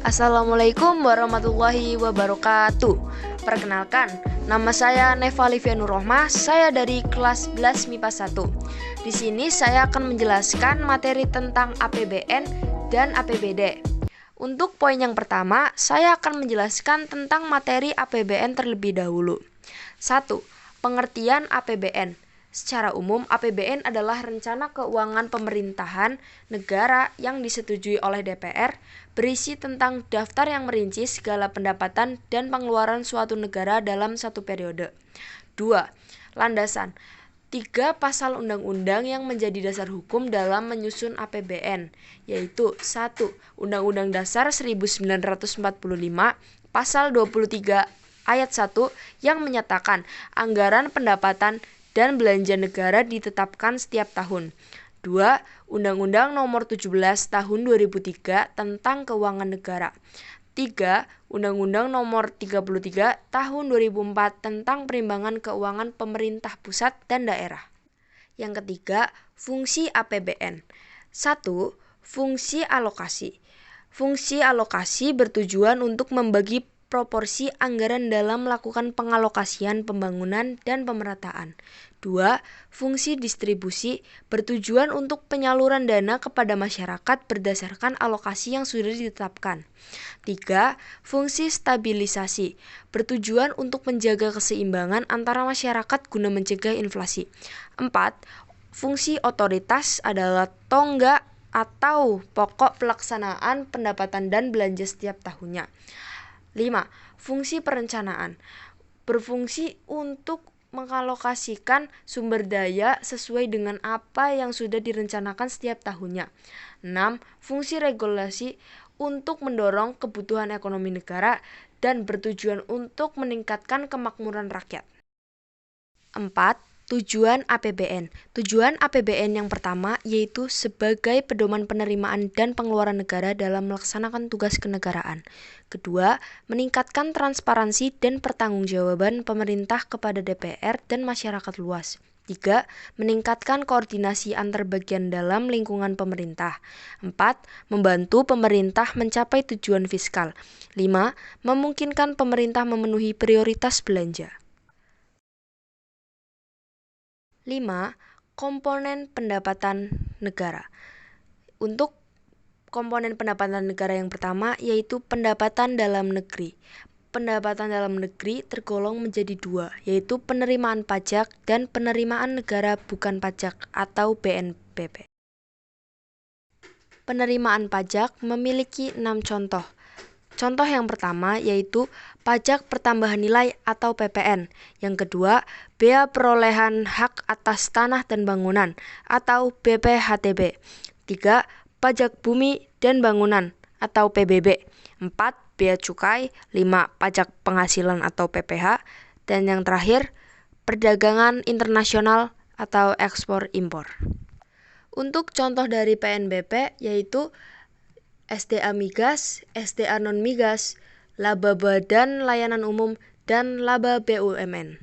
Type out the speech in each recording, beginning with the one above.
Assalamualaikum warahmatullahi wabarakatuh. Perkenalkan, nama saya Neva Livia Nurrohmah. Saya dari kelas 11 MIPA 1. Di sini saya akan menjelaskan materi tentang APBN dan APBD. Untuk poin yang pertama, saya akan menjelaskan tentang materi APBN terlebih dahulu. 1. Pengertian APBN. Secara umum, APBN adalah rencana keuangan pemerintahan negara yang disetujui oleh DPR, berisi tentang daftar yang merinci segala pendapatan dan pengeluaran suatu negara dalam satu periode. 2. Landasan. 3 pasal undang-undang yang menjadi dasar hukum dalam menyusun APBN, yaitu 1. Undang-Undang Dasar 1945, pasal 23 ayat 1 yang menyatakan anggaran pendapatan dan belanja negara ditetapkan setiap tahun. 2. Undang-Undang Nomor 17 Tahun 2003 tentang Keuangan Negara. 3. Undang-Undang Nomor 33 Tahun 2004 tentang Perimbangan Keuangan Pemerintah Pusat dan Daerah. Yang ketiga, fungsi APBN. 1. Fungsi alokasi. Fungsi alokasi bertujuan untuk membagi proporsi anggaran dalam melakukan pengalokasian pembangunan dan pemerataan. 2. Fungsi distribusi bertujuan untuk penyaluran dana kepada masyarakat berdasarkan alokasi yang sudah ditetapkan. 3. Fungsi stabilisasi bertujuan untuk menjaga keseimbangan antara masyarakat guna mencegah inflasi. 4. Fungsi otoritas adalah tonggak atau pokok pelaksanaan pendapatan dan belanja setiap tahunnya. 5. Fungsi perencanaan berfungsi untuk mengalokasikan sumber daya sesuai dengan apa yang sudah direncanakan setiap tahunnya. 6. Fungsi regulasi untuk mendorong kebutuhan ekonomi negara dan bertujuan untuk meningkatkan kemakmuran rakyat. 4. Tujuan APBN. Tujuan APBN yang pertama yaitu sebagai pedoman penerimaan dan pengeluaran negara dalam melaksanakan tugas kenegaraan. Kedua, meningkatkan transparansi dan pertanggungjawaban pemerintah kepada DPR dan masyarakat luas. 3. Meningkatkan koordinasi antar bagian dalam lingkungan pemerintah. 4. Membantu pemerintah mencapai tujuan fiskal. 5. Memungkinkan pemerintah memenuhi prioritas belanja. 5. Komponen pendapatan negara. Untuk komponen pendapatan negara yang pertama yaitu pendapatan dalam negeri. Pendapatan dalam negeri tergolong menjadi 2, yaitu penerimaan pajak dan penerimaan negara bukan pajak atau BNPB. Penerimaan pajak memiliki 6 contoh. Contoh yang pertama yaitu pajak pertambahan nilai atau PPN. Yang kedua, bea perolehan hak atas tanah dan bangunan atau BPHTB. 3. Pajak bumi dan bangunan atau PBB. 4. Bea cukai. 5. Pajak penghasilan atau PPH. Dan yang terakhir, perdagangan internasional atau ekspor impor. Untuk contoh dari PNBP yaitu SDA Migas, SDA Non-Migas, Laba Badan Layanan Umum, dan Laba BUMN.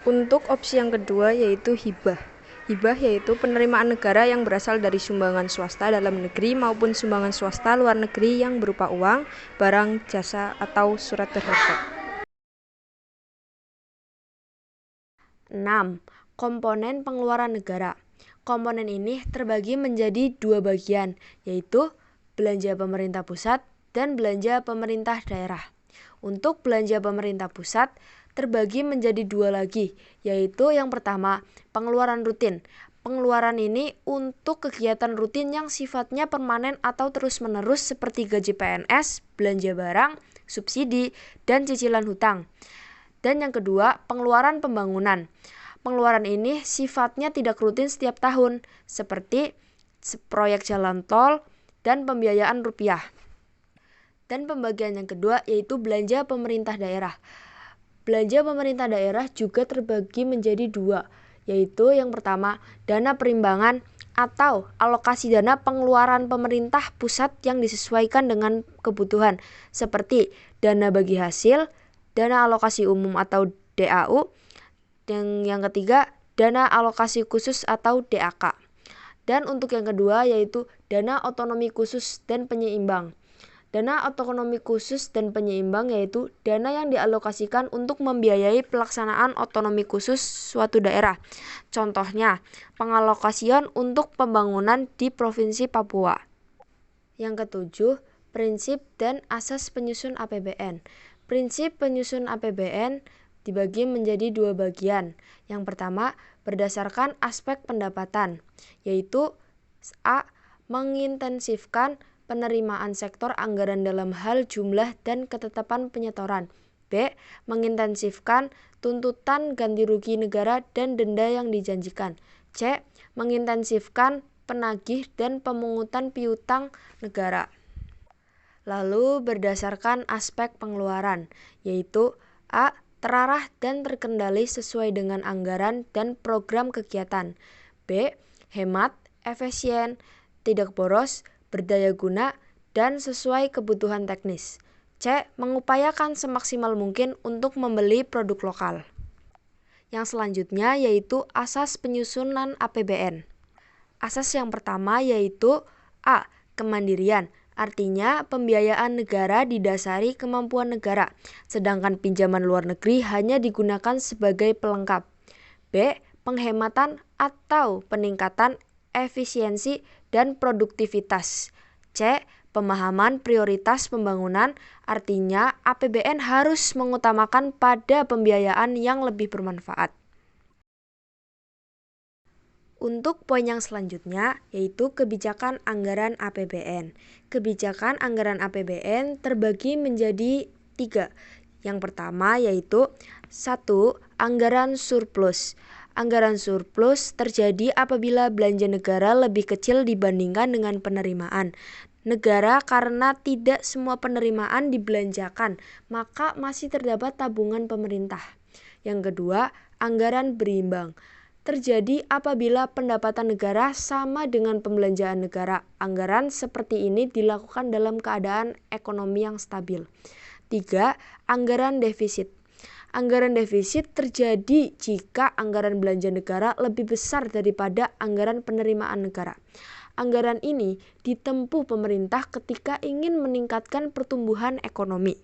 Untuk opsi yang kedua yaitu hibah. Hibah yaitu penerimaan negara yang berasal dari sumbangan swasta dalam negeri maupun sumbangan swasta luar negeri yang berupa uang, barang, jasa, atau surat berharga. 6. Komponen pengeluaran negara. Komponen ini terbagi menjadi 2 bagian, yaitu belanja pemerintah pusat dan belanja pemerintah daerah. Untuk belanja pemerintah pusat terbagi menjadi 2 lagi, yaitu yang pertama, pengeluaran rutin. Pengeluaran ini untuk kegiatan rutin yang sifatnya permanen atau terus-menerus seperti gaji PNS, belanja barang, subsidi, dan cicilan hutang. Dan yang kedua, pengeluaran pembangunan. Pengeluaran ini sifatnya tidak rutin setiap tahun, seperti proyek jalan tol, dan pembiayaan rupiah. Dan pembagian yang kedua yaitu belanja pemerintah daerah. Belanja pemerintah daerah juga terbagi menjadi 2, yaitu yang pertama dana perimbangan atau alokasi dana pengeluaran pemerintah pusat yang disesuaikan dengan kebutuhan, seperti dana bagi hasil, dana alokasi umum atau DAU, dan yang ketiga dana alokasi khusus atau DAK. Dan untuk yang kedua yaitu dana otonomi khusus dan penyeimbang. Dana otonomi khusus dan penyeimbang yaitu dana yang dialokasikan untuk membiayai pelaksanaan otonomi khusus suatu daerah. Contohnya, pengalokasian untuk pembangunan di Provinsi Papua. Yang ketujuh, prinsip dan asas penyusun APBN. Prinsip penyusun APBN dibagi menjadi dua bagian. Yang pertama, berdasarkan aspek pendapatan, yaitu A. Mengintensifkan penerimaan sektor anggaran dalam hal jumlah dan ketetapan penyetoran. B. Mengintensifkan tuntutan ganti rugi negara dan denda yang dijanjikan. C. Mengintensifkan penagih dan pemungutan piutang negara. Lalu berdasarkan aspek pengeluaran, yaitu A. Terarah dan terkendali sesuai dengan anggaran dan program kegiatan. B. Hemat, efisien, tidak boros, berdaya guna, dan sesuai kebutuhan teknis. C. Mengupayakan semaksimal mungkin untuk membeli produk lokal. Yang selanjutnya yaitu asas penyusunan APBN. Asas yang pertama yaitu A. Kemandirian. Artinya, pembiayaan negara didasari kemampuan negara, sedangkan pinjaman luar negeri hanya digunakan sebagai pelengkap. B. Penghematan atau peningkatan efisiensi dan produktivitas. C. Pemahaman prioritas pembangunan, artinya APBN harus mengutamakan pada pembiayaan yang lebih bermanfaat. Untuk poin yang selanjutnya, yaitu kebijakan anggaran APBN. Kebijakan anggaran APBN terbagi menjadi 3. Yang pertama yaitu 1. Anggaran surplus. Anggaran surplus terjadi apabila belanja negara lebih kecil dibandingkan dengan penerimaan negara karena tidak semua penerimaan dibelanjakan, maka masih terdapat tabungan pemerintah. Yang kedua, anggaran berimbang. Terjadi apabila pendapatan negara sama dengan pembelanjaan negara. Anggaran seperti ini dilakukan dalam keadaan ekonomi yang stabil. 3. Anggaran defisit. Anggaran defisit terjadi jika anggaran belanja negara lebih besar daripada anggaran penerimaan negara. Anggaran ini ditempuh pemerintah ketika ingin meningkatkan pertumbuhan ekonomi.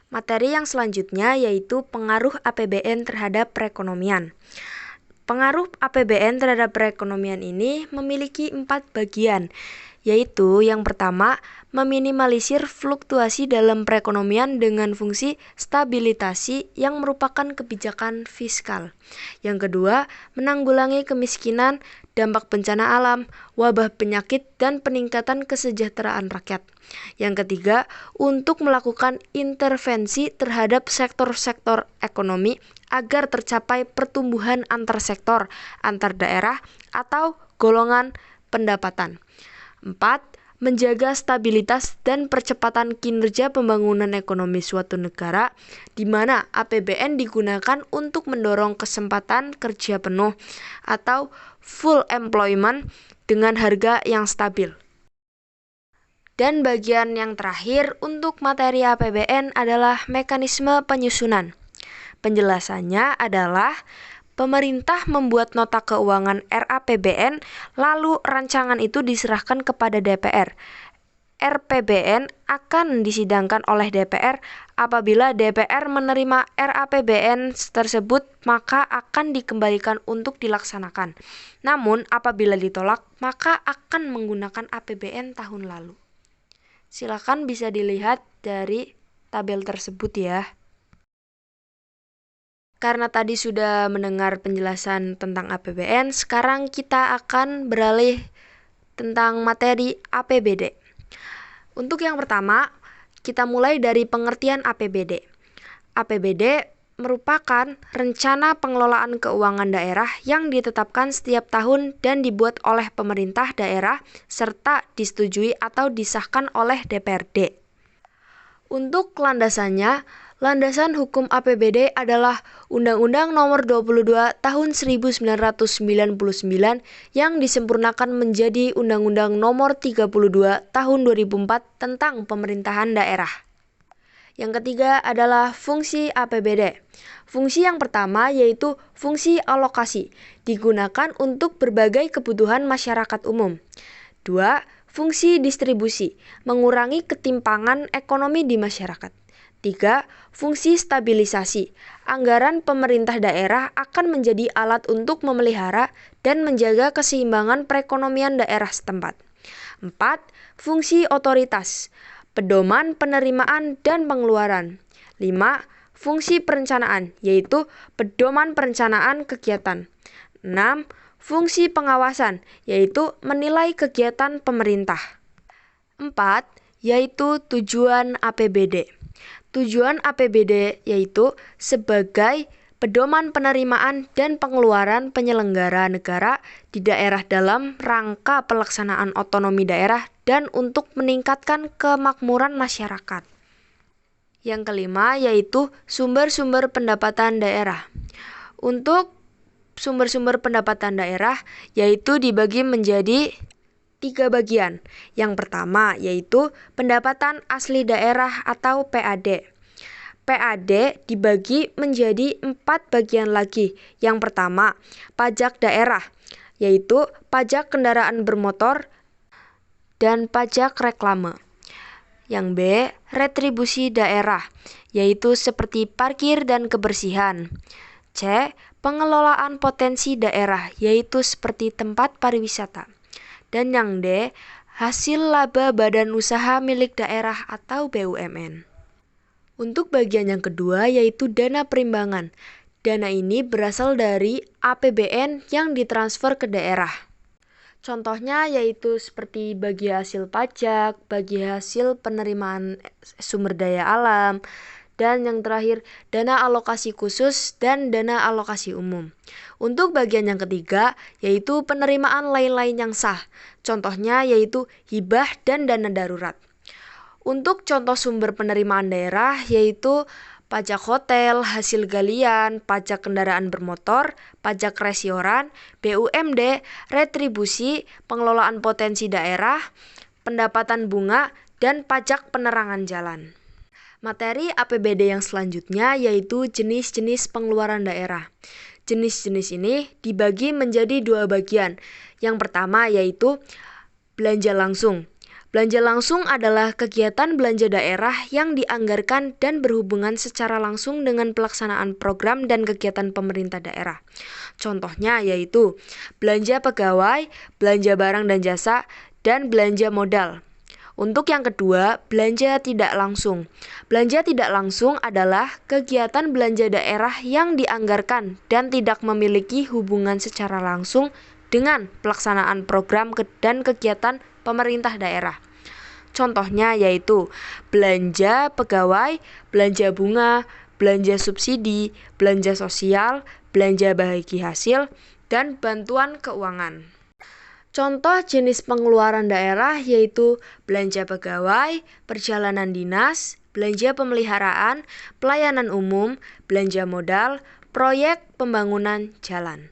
Materi yang selanjutnya yaitu pengaruh APBN terhadap perekonomian. Pengaruh APBN terhadap perekonomian ini memiliki 4 bagian, yaitu yang pertama, meminimalisir fluktuasi dalam perekonomian dengan fungsi stabilisasi yang merupakan kebijakan fiskal. Yang kedua, menanggulangi kemiskinan, dampak bencana alam, wabah penyakit, dan peningkatan kesejahteraan rakyat. Yang ketiga, untuk melakukan intervensi terhadap sektor-sektor ekonomi agar tercapai pertumbuhan antar sektor, antar daerah, atau golongan pendapatan. 4. Menjaga stabilitas dan percepatan kinerja pembangunan ekonomi suatu negara, di mana APBN digunakan untuk mendorong kesempatan kerja penuh atau full employment dengan harga yang stabil. Dan bagian yang terakhir untuk materi APBN adalah mekanisme penyusunan. Penjelasannya adalah pemerintah membuat nota keuangan RAPBN, lalu rancangan itu diserahkan kepada DPR. RPBN akan disidangkan oleh DPR. Apabila DPR menerima RAPBN tersebut, maka akan dikembalikan untuk dilaksanakan. Namun, apabila ditolak, maka akan menggunakan APBN tahun lalu. Silakan bisa dilihat dari tabel tersebut ya. Karena tadi sudah mendengar penjelasan tentang APBN, sekarang kita akan beralih tentang materi APBD. Untuk yang pertama, kita mulai dari pengertian APBD. APBD merupakan rencana pengelolaan keuangan daerah yang ditetapkan setiap tahun dan dibuat oleh pemerintah daerah serta disetujui atau disahkan oleh DPRD. Untuk landasannya, landasan hukum APBD adalah Undang-Undang Nomor 22 Tahun 1999 yang disempurnakan menjadi Undang-Undang Nomor 32 Tahun 2004 tentang pemerintahan daerah. Yang ketiga adalah fungsi APBD. Fungsi yang pertama yaitu fungsi alokasi, digunakan untuk berbagai kebutuhan masyarakat umum. 2. fungsi distribusi, mengurangi ketimpangan ekonomi di masyarakat. 3. Fungsi stabilisasi. Anggaran pemerintah daerah akan menjadi alat untuk memelihara dan menjaga keseimbangan perekonomian daerah setempat. 4. Fungsi otoritas. Pedoman penerimaan dan pengeluaran. 5. Fungsi perencanaan, yaitu pedoman perencanaan kegiatan. 6. Fungsi pengawasan, yaitu menilai kegiatan pemerintah. 4. Yaitu tujuan APBD. Tujuan APBD yaitu sebagai pedoman penerimaan dan pengeluaran penyelenggara negara di daerah dalam rangka pelaksanaan otonomi daerah dan untuk meningkatkan kemakmuran masyarakat. Yang kelima yaitu sumber-sumber pendapatan daerah. Untuk sumber-sumber pendapatan daerah yaitu dibagi menjadi 3 bagian. Yang pertama yaitu pendapatan asli daerah atau PAD. PAD dibagi menjadi 4 bagian lagi. Yang pertama, pajak daerah, yaitu pajak kendaraan bermotor dan pajak reklame. Yang B, retribusi daerah, yaitu seperti parkir dan kebersihan. C, pengelolaan potensi daerah, yaitu seperti tempat pariwisata. Dan yang D, hasil laba badan usaha milik daerah atau BUMN. Untuk bagian yang kedua yaitu dana perimbangan. Dana ini berasal dari APBN yang ditransfer ke daerah. Contohnya yaitu seperti bagi hasil pajak, bagi hasil penerimaan sumber daya alam, dan yang terakhir dana alokasi khusus dan dana alokasi umum. Untuk bagian yang ketiga yaitu penerimaan lain-lain yang sah. Contohnya yaitu hibah dan dana darurat. Untuk contoh sumber penerimaan daerah yaitu pajak hotel, hasil galian, pajak kendaraan bermotor, pajak restoran, BUMD, retribusi, pengelolaan potensi daerah, pendapatan bunga, dan pajak penerangan jalan. Materi APBD yang selanjutnya yaitu jenis-jenis pengeluaran daerah. Jenis-jenis ini dibagi menjadi 2 bagian. Yang pertama yaitu belanja langsung. Belanja langsung adalah kegiatan belanja daerah yang dianggarkan dan berhubungan secara langsung dengan pelaksanaan program dan kegiatan pemerintah daerah. Contohnya yaitu belanja pegawai, belanja barang dan jasa, dan belanja modal. Untuk yang kedua, belanja tidak langsung. Belanja tidak langsung adalah kegiatan belanja daerah yang dianggarkan dan tidak memiliki hubungan secara langsung dengan pelaksanaan program dan kegiatan pemerintah daerah. Contohnya yaitu belanja pegawai, belanja bunga, belanja subsidi, belanja sosial, belanja bagi hasil, dan bantuan keuangan. Contoh jenis pengeluaran daerah yaitu belanja pegawai, perjalanan dinas, belanja pemeliharaan, pelayanan umum, belanja modal, proyek pembangunan jalan.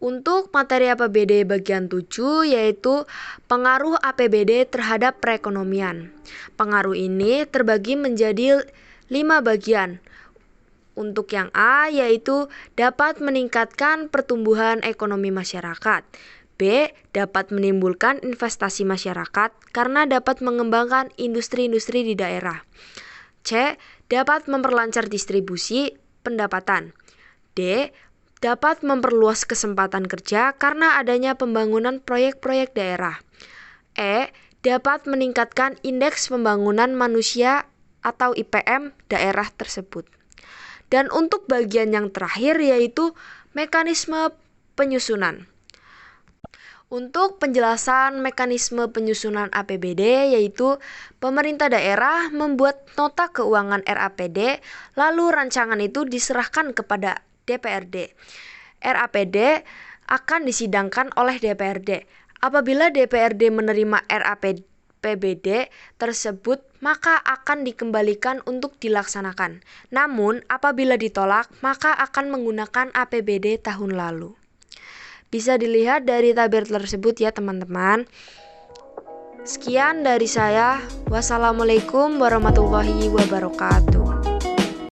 Untuk materi APBD bagian 7 yaitu pengaruh APBD terhadap perekonomian. Pengaruh ini terbagi menjadi 5 bagian. Untuk yang A yaitu dapat meningkatkan pertumbuhan ekonomi masyarakat. B. Dapat menimbulkan investasi masyarakat karena dapat mengembangkan industri-industri di daerah. C. Dapat memperlancar distribusi pendapatan. D. Dapat memperluas kesempatan kerja karena adanya pembangunan proyek-proyek daerah. E. Dapat meningkatkan indeks pembangunan manusia atau IPM daerah tersebut. Dan untuk bagian yang terakhir yaitu mekanisme penyusunan. Untuk penjelasan mekanisme penyusunan APBD yaitu pemerintah daerah membuat nota keuangan RAPD lalu rancangan itu diserahkan kepada DPRD. RAPD akan disidangkan oleh DPRD. Apabila DPRD menerima RAPBD tersebut maka akan dikembalikan untuk dilaksanakan. Namun apabila ditolak maka akan menggunakan APBD tahun lalu. Bisa dilihat dari tabel tersebut ya teman-teman. Sekian dari saya. Wassalamualaikum warahmatullahi wabarakatuh.